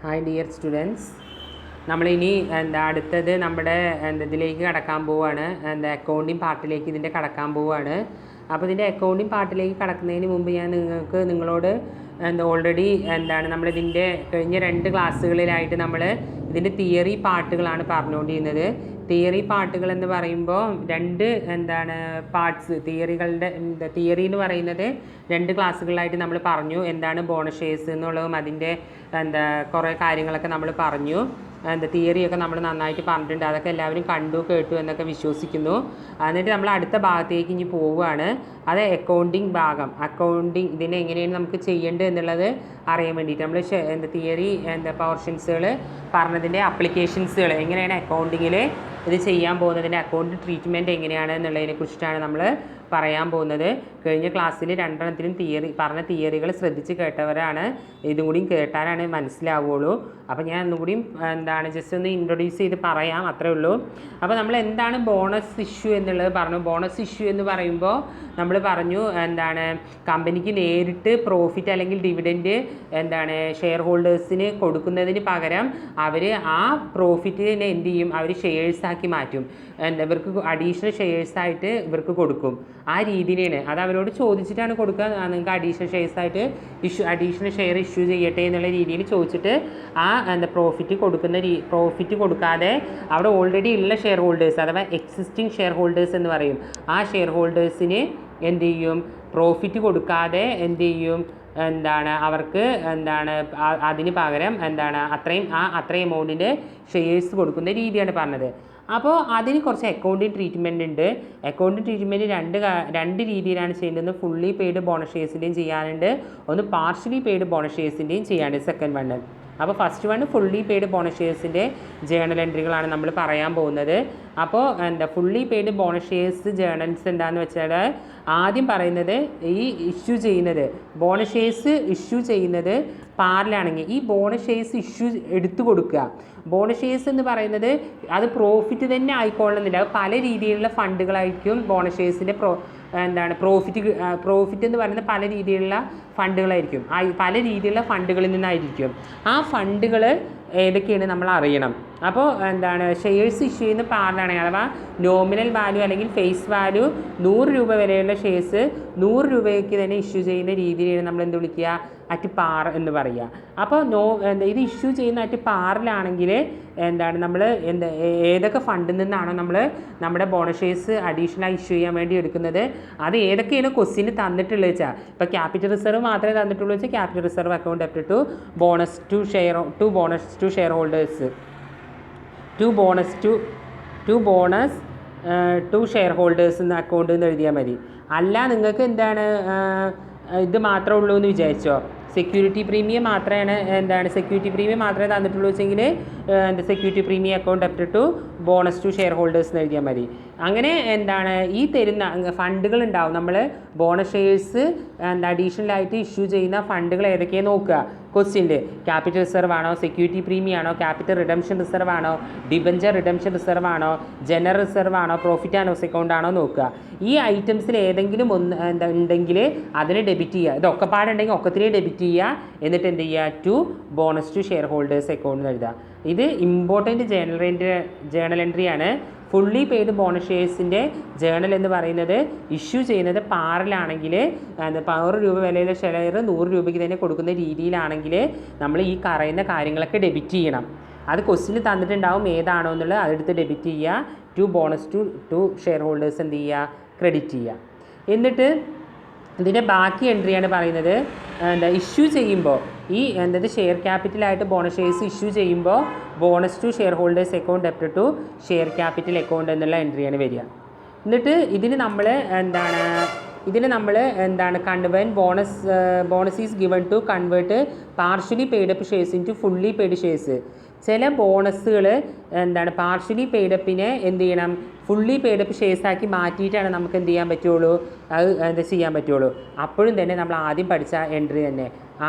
Hi dear students, നമ്മളിനി അടുത്തത് നമ്മുടെ ഇതിലേക്ക് കടക്കാൻ പോവുകയാണ്. അക്കൗണ്ടിങ് പാർട്ടിലേക്ക് ഇതിൻ്റെ കടക്കാൻ പോവുകയാണ്. അപ്പോൾ ഇതിൻ്റെ അക്കൗണ്ടിങ് പാർട്ടിലേക്ക് കടക്കുന്നതിന് മുമ്പ് ഞാൻ നിങ്ങളോട് ഓൾറെഡി നമ്മളിതിൻ്റെ കഴിഞ്ഞ 2 ക്ലാസ്സുകളിലായിട്ട് നമ്മൾ ഇതിൻ്റെ തിയറി പാർട്ടുകളാണ് പറഞ്ഞുകൊണ്ടിരുന്നത്. തിയറി പാർട്ടുകൾ എന്ന് പറയുമ്പോൾ 2 പാർട്സ് തിയറി എന്ന് പറയുന്നത് 2 ക്ലാസ്സുകളായിട്ട് നമ്മൾ പറഞ്ഞു. എന്താണ് ബോണസ് ഷെയർസ് എന്നുള്ളതും അതിൻ്റെ കുറേ കാര്യങ്ങളൊക്കെ നമ്മൾ പറഞ്ഞു. തിയറിയൊക്കെ നമ്മൾ നന്നായിട്ട് പറഞ്ഞിട്ടുണ്ട്. അതൊക്കെ എല്ലാവരും കണ്ടു കേട്ടു എന്നൊക്കെ വിശ്വസിക്കുന്നു. എന്നിട്ട് നമ്മൾ അടുത്ത ഭാഗത്തേക്ക് ഇനി പോവുകയാണ്. അത് അക്കൗണ്ടിങ് ഭാഗം. അക്കൗണ്ടിങ് ഇതിനെ എങ്ങനെയാണ് നമുക്ക് ചെയ്യേണ്ടത് എന്നുള്ളത് അറിയാൻ വേണ്ടിയിട്ട് നമ്മൾ തിയറി പോർഷൻസുകൾ പറഞ്ഞതിൻ്റെ അപ്ലിക്കേഷൻസുകൾ എങ്ങനെയാണ് അക്കൗണ്ടിങ്ങിൽ ഇത് ചെയ്യാൻ പോകുന്നതിൻ്റെ അക്കൗണ്ട് ട്രീറ്റ്മെൻറ്റ് എങ്ങനെയാണ് എന്നുള്ളതിനെ കുറിച്ചിട്ടാണ് നമ്മൾ പറയാൻ പോകുന്നത്. കഴിഞ്ഞ ക്ലാസ്സിൽ 2 പറഞ്ഞ തിയറികൾ ശ്രദ്ധിച്ച് കേട്ടവരാണ്. ഇതും കൂടിയും കേട്ടാലാണ് മനസ്സിലാവുകയുള്ളൂ. അപ്പോൾ ഞാൻ ഒന്നുകൂടിയും ജസ്റ്റ് ഒന്ന് ഇൻട്രൊഡ്യൂസ് ചെയ്ത് പറയാം, അത്രേ ഉള്ളൂ. അപ്പോൾ നമ്മൾ എന്താണ് ബോണസ് ഇഷ്യൂ എന്നുള്ളത് പറഞ്ഞു. ബോണസ് ഇഷ്യൂ എന്ന് പറയുമ്പോൾ നമ്മൾ പറഞ്ഞു കമ്പനിക്ക് നേരിട്ട് പ്രോഫിറ്റ് അല്ലെങ്കിൽ ഡിവിഡൻറ്റ് ഷെയർ ഹോൾഡേഴ്സിന് കൊടുക്കുന്നതിന് പകരം അവർ ആ പ്രോഫിറ്റിനെ എന്ത് ചെയ്യും, അവർ ഷെയർസാക്കി മാറ്റും. ഇവർക്ക് അഡീഷണൽ ഷെയർസായിട്ട് ഇവർക്ക് കൊടുക്കും. ആ രീതിയിലാണ് അത് അവരോട് ചോദിച്ചിട്ടാണ് കൊടുക്കുക. നിങ്ങൾക്ക് അഡീഷണൽ ഷെയർസായിട്ട് അഡീഷണൽ ഷെയർ ഇഷ്യൂ ചെയ്യട്ടെ എന്നുള്ള രീതിയിൽ ചോദിച്ചിട്ട് ആ പ്രോഫിറ്റ് കൊടുക്കാതെ അവിടെ ഓൾറെഡി ഉള്ള ഷെയർ ഹോൾഡേഴ്സ് അഥവാ എക്സിസ്റ്റിംഗ് ഷെയർ ഹോൾഡേഴ്സ് എന്ന് പറയും. ആ ഷെയർ ഹോൾഡേഴ്സിന് എന്ത് ചെയ്യും, പ്രോഫിറ്റ് കൊടുക്കാതെ എന്ത് ചെയ്യും, അവർക്ക് അതിന് പകരം അത്രയും എമൗണ്ടിൻ്റെ ഷെയർസ് കൊടുക്കുന്ന രീതിയാണ് പറഞ്ഞത്. അപ്പോൾ അതിന് കുറച്ച് അക്കൗണ്ടിങ് ട്രീറ്റ്മെൻറ്റ് ഉണ്ട്. അക്കൗണ്ടിങ് ട്രീറ്റ്മെൻറ്റ് രണ്ട് രീതിയിലാണ് ചെയ്യുന്നത്. ഫുള്ളി പെയ്ഡ് ബോണസ് ഷെയർസിൻ്റെയും ചെയ്യാനുണ്ട്, ഒന്ന് പാർഷ്യലി പെയ്ഡ് ബോണസ് ഷെയർസിൻ്റെയും ചെയ്യാനുണ്ട്. Second one. അപ്പോൾ first one fully paid bonus ഷെയർസിൻ്റെ ജേണൽ എൻട്രികളാണ് നമ്മൾ പറയാൻ പോകുന്നത്. അപ്പോൾ fully paid bonus shares journals എന്താണെന്ന് വെച്ചാൽ ആദ്യം പറയുന്നത് ഈ ബോണസ് ഷെയർസ് ഇഷ്യൂ ചെയ്യുന്നത് പാറിലാണെങ്കിൽ ഈ ബോണസ് ഷെയർസ് ഇഷ്യൂ എടുത്തു കൊടുക്കുക. ബോണസ് ഷെയർസ് എന്ന് പറയുന്നത് അത് പ്രോഫിറ്റ് തന്നെ ആയിക്കൊള്ളുന്നില്ല. പല രീതിയിലുള്ള ഫണ്ടുകളായിരിക്കും ബോണസ് ഷെയർസിൻ്റെ പ്രോഫിറ്റ് എന്ന് പറയുന്നത് പല രീതിയിലുള്ള ഫണ്ടുകളായിരിക്കും. പല രീതിയിലുള്ള ഫണ്ടുകളിൽ നിന്നായിരിക്കും. ആ ഫണ്ടുകൾ ഏതൊക്കെയാണ് നമ്മൾ അറിയണം. അപ്പോൾ ഷെയർസ് ഇഷ്യൂ ചെയ്യുന്ന പാറിലാണെങ്കിൽ അഥവാ നോമിനൽ വാല്യൂ അല്ലെങ്കിൽ ഫേസ് വാല്യൂ 100 രൂപ വരെയുള്ള ഷെയർസ് 100 രൂപയ്ക്ക് തന്നെ ഇഷ്യൂ ചെയ്യുന്ന രീതിയിലാണ് നമ്മൾ എന്ത് വിളിക്കുക, അറ്റ് പാർ എന്ന് പറയുക. അപ്പോൾ ഇത് ഇഷ്യൂ ചെയ്യുന്ന അറ്റ് പാറിലാണെങ്കിൽ നമ്മൾ ഏതൊക്കെ ഫണ്ടിൽ നിന്നാണോ നമ്മൾ നമ്മുടെ ബോണസ് ഷെയർസ് അഡീഷണലായി ഇഷ്യൂ ചെയ്യാൻ വേണ്ടി എടുക്കുന്നത് അത് ഏതൊക്കെയാണ് ക്വസ്റ്റ്യന് തന്നിട്ടുള്ളത് വെച്ചാൽ, ഇപ്പോൾ ക്യാപിറ്റൽ റിസർവ് മാത്രമേ തന്നിട്ടുള്ളൂ വെച്ചാൽ capital reserve account up to bonus to share holders to share holders എന്ന അക്കൗണ്ട് എന്ന് എഴുതിയാൽ മതി. അല്ല നിങ്ങൾക്ക് ഇത് മാത്രമേ ഉള്ളൂ എന്ന് വിചാരിച്ചോ, സെക്യൂരിറ്റി പ്രീമിയം മാത്രമേ തന്നിട്ടുള്ളൂ വെച്ചെങ്കിൽ security premium account up to bonus to share holders എന്ന് എഴുതിയാൽ മതി. അങ്ങനെ ഈ തരുന്ന ഫണ്ടുകൾ ഉണ്ടാവും. നമ്മൾ ബോണസ് ഷെയർസ് അഡീഷണലായിട്ട് ഇഷ്യൂ ചെയ്യുന്ന ഫണ്ടുകൾ ഏതൊക്കെയാണ് നോക്കുക. ക്വസ്റ്റ്യനിൽ ക്യാപിറ്റൽ റിസർവ് ആണോ, സെക്യൂരിറ്റി പ്രീമിയം ആണോ, ക്യാപിറ്റൽ റിഡംഷൻ റിസർവ് ആണോ, ഡിബഞ്ചർ റിഡംഷൻ റിസർവ് ആണോ, ജനറൽ റിസർവ് ആണോ, പ്രോഫിറ്റ് ആൻഡ് ലോസ് അക്കൗണ്ട് ആണോ നോക്കുക. ഈ ഐറ്റംസിൽ ഏതെങ്കിലും ഒന്ന് ഉണ്ടെങ്കിൽ അതിനെ ഡെബിറ്റ് ചെയ്യുക. ഇതൊക്കെ പാടുണ്ടെങ്കിൽ ഒക്കത്തിനെ ഡെബിറ്റ് ചെയ്യുക. എന്നിട്ട് എന്ത് ചെയ്യുക, to bonus to share holders account എന്ന് എഴുതുക. ഇത് ഇമ്പോർട്ടൻറ്റ് ജേണൽ എൻട്രിയാണ്. ഫുള്ളി പെയ്ഡ് ബോണസ് ഷെയർസിൻ്റെ ജേണൽ എന്ന് പറയുന്നത് ഇഷ്യൂ ചെയ്യുന്നത് പാറിലാണെങ്കിൽ 100 രൂപ വിലയിലെ ഷെയർ 100 രൂപയ്ക്ക് തന്നെ കൊടുക്കുന്ന രീതിയിലാണെങ്കിൽ നമ്മൾ ഈ പറയുന്ന കാര്യങ്ങളൊക്കെ ഡെബിറ്റ് ചെയ്യണം. അത് ക്വസ്റ്റ്യൻ തന്നിട്ടുണ്ടാവും ഏതാണോ എന്നുള്ളത് അതെടുത്ത് ഡെബിറ്റ് ചെയ്യുക. To bonus to share holders എന്ത് ചെയ്യുക, ക്രെഡിറ്റ് ചെയ്യുക. എന്നിട്ട് ഇതിൻ്റെ ബാക്കി എൻട്രിയാണ് പറയുന്നത് ഇഷ്യൂ ചെയ്യുമ്പോൾ ഈ ഷെയർ ക്യാപിറ്റലായിട്ട് ബോണസ് ഷെയർസ് ഇഷ്യൂ ചെയ്യുമ്പോൾ bonus to share holders account up to share capital account എന്നുള്ള എൻട്രിയാണ് വരിക. എന്നിട്ട് ഇതിന് നമ്മൾ convert bonus is given to convert partially paid up shares into fully paid shares. ചില ബോണസുകൾ പാർഷ്യലി പെയ്ഡപ്പിനെ എന്ത് ചെയ്യണം, ഫുള്ളി പെയ്ഡപ്പ് ഷെയർസാക്കി മാറ്റിയിട്ടാണ് നമുക്ക് എന്ത് ചെയ്യാൻ പറ്റുള്ളൂ, അത് ചെയ്യാൻ പറ്റുള്ളൂ. അപ്പോഴും തന്നെ നമ്മൾ ആദ്യം പഠിച്ച എൻട്രി തന്നെ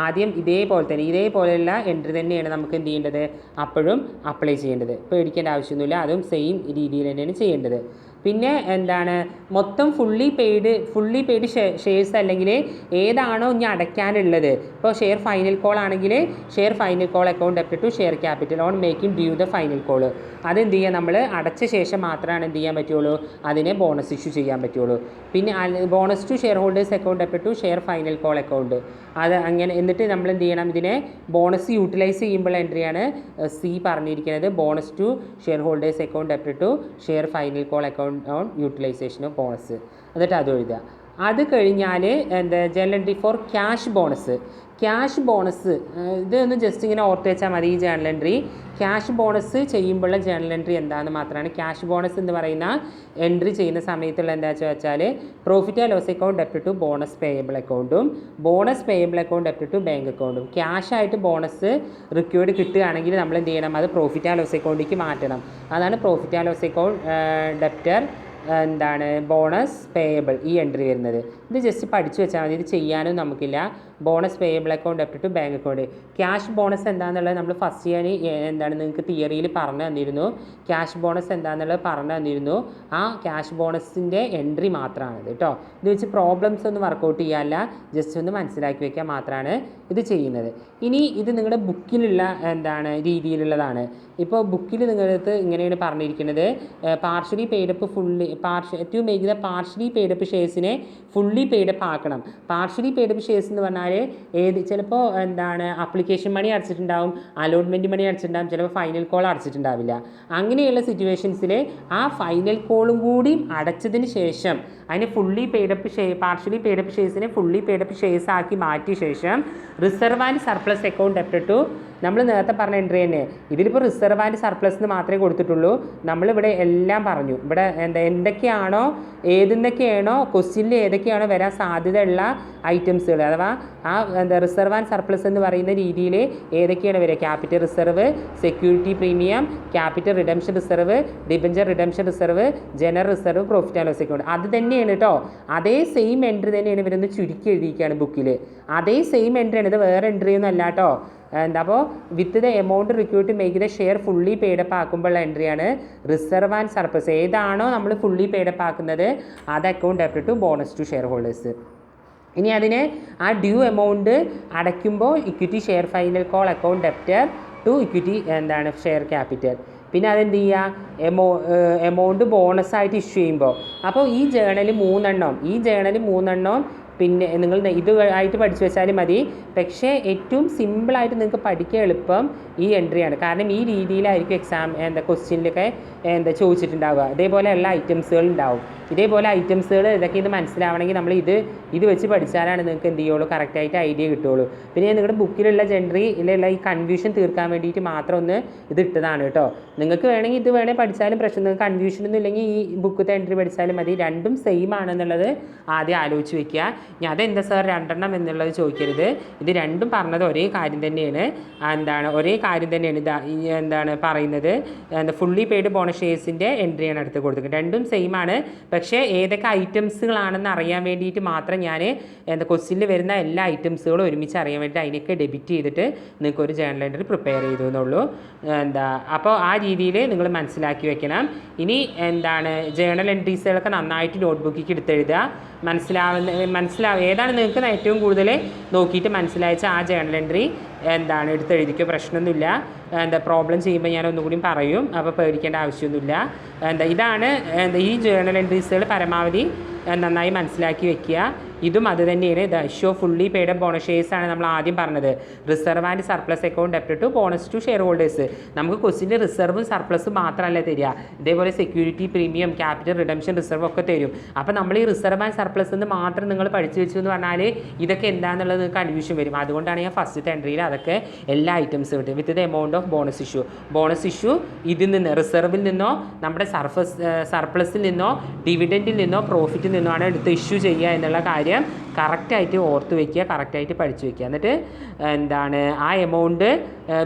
ഇതേപോലെയുള്ള എൻട്രി തന്നെയാണ് നമുക്ക് എന്ത് ചെയ്യേണ്ടത്, അപ്പോഴും അപ്ലൈ ചെയ്യേണ്ടത്. പേടിക്കേണ്ട ആവശ്യമൊന്നുമില്ല. അതും സെയിം രീതിയിൽ തന്നെയാണ് ചെയ്യേണ്ടത്. പിന്നെ എന്താണ് മൊത്തം ഫുള്ളി പെയ്ഡ് ഷെയർസ് അല്ലെങ്കിൽ ഏതാണോ ഇനി അടയ്ക്കാനുള്ളത്. ഇപ്പോൾ ഷെയർ ഫൈനൽ കോൾ ആണെങ്കിൽ share final call account debit to share capital on making due the final call. അതെന്ത് ചെയ്യുക, നമ്മൾ അടച്ച ശേഷം മാത്രമാണ് എന്ത് ചെയ്യാൻ പറ്റുള്ളൂ, അതിനെ ബോണസ് ഇഷ്യൂ ചെയ്യാൻ പറ്റുള്ളൂ. പിന്നെ bonus to share holders account debit to share final call account. അത് അങ്ങനെ എന്നിട്ട് നമ്മൾ എന്ത് ചെയ്യണം, ഇതിനെ ബോണസ് യൂട്ടിലൈസ് ചെയ്യുമ്പോൾ എൻട്രിയാണ് സി പറഞ്ഞിരിക്കുന്നത്. Bonus to share holders account debit to share final call account on utilisation of bonus. എന്നിട്ട് അത് എഴുതുക. അത് കഴിഞ്ഞാൽ general entry for cash bonus. Cash bonus ഇതൊന്ന് ജസ്റ്റ് ഇങ്ങനെ ഓർത്ത് വെച്ചാൽ മതി. ഈ ജേണൽ എൻട്രി ക്യാഷ് ബോണസ് ചെയ്യുമ്പോഴുള്ള ജേണൽ എൻട്രി എന്താണെന്ന് മാത്രമാണ്. ക്യാഷ് ബോണസ് എന്ന് പറയുന്ന എൻട്രി ചെയ്യുന്ന സമയത്തുള്ള എന്താണെന്ന് വെച്ചാൽ profit and loss account debit to bonus payable അക്കൗണ്ടും bonus payable account debit to bank അക്കൗണ്ടും. ക്യാഷായിട്ട് ബോണസ് റിക്വേർഡ് കിട്ടുകയാണെങ്കിൽ നമ്മൾ എന്ത് ചെയ്യണം, അത് പ്രോഫിറ്റ് ആൻഡ് ലോസ് അക്കൗണ്ടിലേക്ക് മാറ്റണം. അതാണ് profit and loss account debtor bonus payable ഈ എൻട്രി വരുന്നത്. ഇത് ജസ്റ്റ് പഠിച്ചു വെച്ചാൽ മതി. ഇത് ചെയ്യാനും നമുക്കില്ല. Bonus payable account debit to bank account. Cash bonus എന്താണെന്നുള്ളത് നമ്മൾ ഫസ്റ്റ് ചെയ്യാൻ നിങ്ങൾക്ക് തിയറിയിൽ പറഞ്ഞു തന്നിരുന്നു. ക്യാഷ് ബോണസ് എന്താണെന്നുള്ളത് പറഞ്ഞു തന്നിരുന്നു. ആ ക്യാഷ് ബോണസിൻ്റെ എൻട്രി മാത്രമാണിത് കേട്ടോ. ഇത് വെച്ച് പ്രോബ്ലംസ് ഒന്നും വർക്കൗട്ട് ചെയ്യാനല്ല, ജസ്റ്റ് ഒന്ന് മനസ്സിലാക്കി വയ്ക്കാൻ മാത്രമാണ് ഇത് ചെയ്യുന്നത്. ഇനി ഇത് നിങ്ങളുടെ ബുക്കിലുള്ള രീതിയിലുള്ളതാണ്. ഇപ്പോൾ ബുക്കിൽ നിങ്ങൾക്ക് ഇങ്ങനെയാണ് പറഞ്ഞിരിക്കുന്നത്, partially paid up to make the partially paid up ഷെയർസിനെ ഫുള്ളി പെയ്ഡപ്പ് ആക്കണം. പാർഷ്യലി പെയ്ഡപ്പ് ഷെയർസ് എന്ന് പറഞ്ഞാൽ ചിലപ്പോൾ അപ്ലിക്കേഷൻ മണി അടച്ചിട്ടുണ്ടാവും, അലോട്ട്മെൻറ്റ് മണി അടച്ചിട്ടുണ്ടാവും, ചിലപ്പോൾ ഫൈനൽ കോൾ അടച്ചിട്ടുണ്ടാവില്ല. അങ്ങനെയുള്ള സിറ്റുവേഷൻസിൽ ആ ഫൈനൽ കോളും കൂടി അടച്ചതിന് ശേഷം അതിനെ പാർഷ്യലി പെയ്ഡപ്പ് ഷെയർസിനെ ഫുള്ളി പെയ്ഡപ്പ് ഷെയർസ് ആക്കി മാറ്റിയ ശേഷം reserve and surplus account debit to, നമ്മൾ നേരത്തെ പറഞ്ഞ എൻട്രി തന്നെ. ഇതിലിപ്പോൾ റിസർവ് ആൻഡ് സർപ്ലസ് എന്ന് മാത്രമേ കൊടുത്തിട്ടുള്ളൂ. നമ്മളിവിടെ എല്ലാം പറഞ്ഞു. ഇവിടെ എന്തൊക്കെയാണോ ക്വസ്റ്റ്യനിൽ ഏതൊക്കെയാണോ വരാൻ സാധ്യതയുള്ള ഐറ്റംസുകൾ, അഥവാ ആ റിസർവ് ആൻഡ് സർപ്ലസ് എന്ന് പറയുന്ന രീതിയിൽ ഏതൊക്കെയാണ് വരിക, capital reserve, security premium, capital redemption reserve, debenture redemption reserve, general reserve, profit and loss account. അത് തന്നെയാണ് കേട്ടോ. അതേ സെയിം എൻട്രി തന്നെയാണ് ഇവരൊന്ന് ചുരുക്കി എഴുതിയിരിക്കുകയാണ് ബുക്കിൽ. അതേ സെയിം എൻട്രിയാണ്, ഇത് വേറെ എൻട്രി ഒന്നും അല്ല കേട്ടോ. അപ്പോൾ with the amount required to make the share fully paid up ആക്കുമ്പോഴുള്ള എൻട്രിയാണ് റിസർവ് ആൻഡ് സർപ്ലസ്. ഏതാണോ നമ്മൾ ഫുള്ളി പെയ്ഡപ്പ് ആക്കുന്നത് അത് account debit to bonus to share holders. ഇനി അതിന് ആ ഡ്യൂ എമൗണ്ട് അടയ്ക്കുമ്പോൾ equity share final call account debtor to equity share capital. പിന്നെ അതെന്ത് ചെയ്യുക, എമൗണ്ട് ബോണസായിട്ട് ഇഷ്യൂ ചെയ്യുമ്പോൾ. അപ്പോൾ ഈ ജേണൽ മൂന്നെണ്ണം പിന്നെ നിങ്ങൾ ഇതായിട്ട് പഠിച്ചു വെച്ചാലും മതി. പക്ഷേ ഏറ്റവും സിമ്പിളായിട്ട് നിങ്ങൾക്ക് പഠിക്കാൻ എളുപ്പം ഈ എൻട്രിയാണ്. കാരണം ഈ രീതിയിലായിരിക്കും ക്വസ്റ്റ്യനിലൊക്കെ ചോദിച്ചിട്ടുണ്ടാവുക. ഇതേപോലെയുള്ള ഐറ്റംസുകൾ ഉണ്ടാവും. ഇതേപോലെ ഐറ്റംസുകൾ ഇതൊക്കെ ഇത് മനസ്സിലാവണമെങ്കിൽ നമ്മൾ ഇത് വെച്ച് പഠിച്ചാലാണ് നിങ്ങൾക്ക് എന്ത് ചെയ്യുള്ളൂ, കറക്റ്റായിട്ട് ഐഡിയ കിട്ടുള്ളൂ. പിന്നെ നിങ്ങളുടെ ബുക്കിലുള്ള എൻട്രിയിലുള്ള ഈ കൺഫ്യൂഷൻ തീർക്കാൻ വേണ്ടിയിട്ട് മാത്രം ഒന്ന് ഇത് ഇട്ടതാണ് കേട്ടോ. നിങ്ങൾക്ക് വേണമെങ്കിൽ ഇത് പഠിച്ചാലും പ്രശ്നം, നിങ്ങൾക്ക് കൺഫ്യൂഷനൊന്നും ഇല്ലെങ്കിൽ ഈ ബുക്കത്തെ എൻട്രി പഠിച്ചാലും മതി. രണ്ടും സെയിം ആണെന്നുള്ളത് ആദ്യം ആലോചിച്ച് വെക്കുക. ഞാൻ അതെന്താ സാർ രണ്ടെണ്ണം എന്നുള്ളത് ചോദിക്കരുത്. ഇത് രണ്ടും പറഞ്ഞത് ഒരേ കാര്യം തന്നെയാണ്. ഒരേ കാര്യം തന്നെയാണ് പറയുന്നത്. ഫുള്ളി പെയ്ഡ് ബോണസ് ഷെയർസിൻ്റെ എൻട്രിയാണ് അടുത്ത് കൊടുക്കുന്നത്. രണ്ടും സെയിം ആണ്. പക്ഷേ ഏതൊക്കെ ഐറ്റംസുകളാണെന്ന് അറിയാൻ വേണ്ടിയിട്ട് മാത്രം ഞാൻ ക്വസ്റ്റ്യനിൽ വരുന്ന എല്ലാ ഐറ്റംസുകളും ഒരുമിച്ച് അറിയാൻ വേണ്ടിയിട്ട് അതിനൊക്കെ ഡെബിറ്റ് ചെയ്തിട്ട് നിങ്ങൾക്ക് ഒരു ജേണൽ എൻട്രി പ്രിപ്പയർ ചെയ്തു എന്നുള്ളൂ. അപ്പോൾ ആ രീതിയിൽ നിങ്ങൾ മനസ്സിലാക്കി വെക്കണം. ഇനി ജേണൽ എൻട്രീസുകളൊക്കെ നന്നായിട്ട് നോട്ട്ബുക്കിലേക്ക് എടുത്തെഴുതുക. ഏതാണ് നിങ്ങൾക്ക് ഏറ്റവും കൂടുതൽ നോക്കിയിട്ട് മനസ്സിലായിച്ച ആ ജേണൽ എൻട്രി എടുത്തെഴുതിക്കോ, പ്രശ്നമൊന്നുമില്ല. പ്രോബ്ലം ചെയ്യുമ്പോൾ ഞാൻ ഒന്നുകൂടി പറയും, അപ്പോൾ പേടിക്കേണ്ട ആവശ്യമൊന്നുമില്ല. ഇതാണ് ഈ ജേണൽ എൻട്രീസുകൾ പരമാവധി നന്നായി മനസ്സിലാക്കി വെക്കുക. ഇതും അത് തന്നെയാണ്. The issue fully paid bonus shares ആണ് നമ്മൾ ആദ്യം പറഞ്ഞത്. Reserve and surplus account debit to bonus to share holders. നമുക്ക് ക്വസ്റ്റ്യൻ്റെ റിസർവും സർപ്ലസും മാത്രമല്ല തരിക, ഇതേപോലെ security premium, capital redemption reserve ഒക്കെ തരും. അപ്പോൾ നമ്മൾ ഈ റിസർവ് ആൻഡ് സർപ്ലസ് എന്ന് മാത്രം നിങ്ങൾ പഠിച്ചു വെച്ചു എന്ന് പറഞ്ഞാൽ ഇതൊക്കെ എന്താണെന്നുള്ളത് നിങ്ങൾക്ക് കൺഫ്യൂഷൻ വരും. അതുകൊണ്ടാണ് ഞാൻ ഫസ്റ്റത്തെ എൻട്രിയിൽ അതൊക്കെ എല്ലാ ഐറ്റംസും കിട്ടും. വിത്ത് the amount of bonus issue ഇതിൽ നിന്ന് റിസർവിൽ നിന്നോ നമ്മുടെ സർപ്ലസിൽ നിന്നോ ഡിവിഡൻറ്റിൽ നിന്നോ പ്രോഫിറ്റിൽ നിന്നോ ആണ് എടുത്ത് ഇഷ്യൂ ചെയ്യുക എന്നുള്ള കാര്യം കറക്റ്റായിട്ട് ഓർത്ത് വയ്ക്കുക, കറക്റ്റായിട്ട് പഠിച്ചു വയ്ക്കുക. എന്നിട്ട് എന്താണ് ആ amount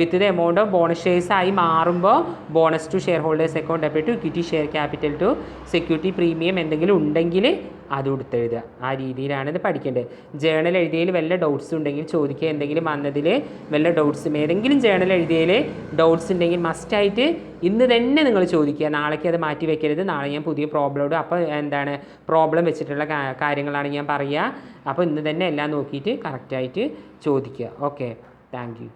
with the amount of bonus shares ആയി മാറുമ്പോൾ bonus to share holders account debit to equity share capital to security premium എന്തെങ്കിലും ഉണ്ടെങ്കിൽ അത് കൊടുത്തെഴുതുക. ആ രീതിയിലാണ് ഇത് പഠിക്കേണ്ടത്. ജേണൽ എഴുതിയതിൽ വല്ല ഡൗട്ട്സ് ഉണ്ടെങ്കിൽ ചോദിക്കുക. എന്തെങ്കിലും വന്നതിൽ വല്ല ഡൗട്ട്സും ഏതെങ്കിലും ജേണൽ എഴുതിയതിൽ ഡൗട്ട്സ് ഉണ്ടെങ്കിൽ മസ്റ്റായിട്ട് ഇന്ന് തന്നെ നിങ്ങൾ ചോദിക്കുക. നാളേക്ക് അത് മാറ്റി വെക്കരുത്. നാളെ ഞാൻ പുതിയ പ്രോബ്ലം അപ്പോൾ എന്താണ് പ്രോബ്ലം വെച്ചിട്ടുള്ള കാര്യങ്ങളാണ് ഞാൻ പറയുക. അപ്പോൾ ഇന്ന് തന്നെ എല്ലാം നോക്കിയിട്ട് കറക്റ്റായിട്ട് ചോദിക്കുക. Okay, thank you.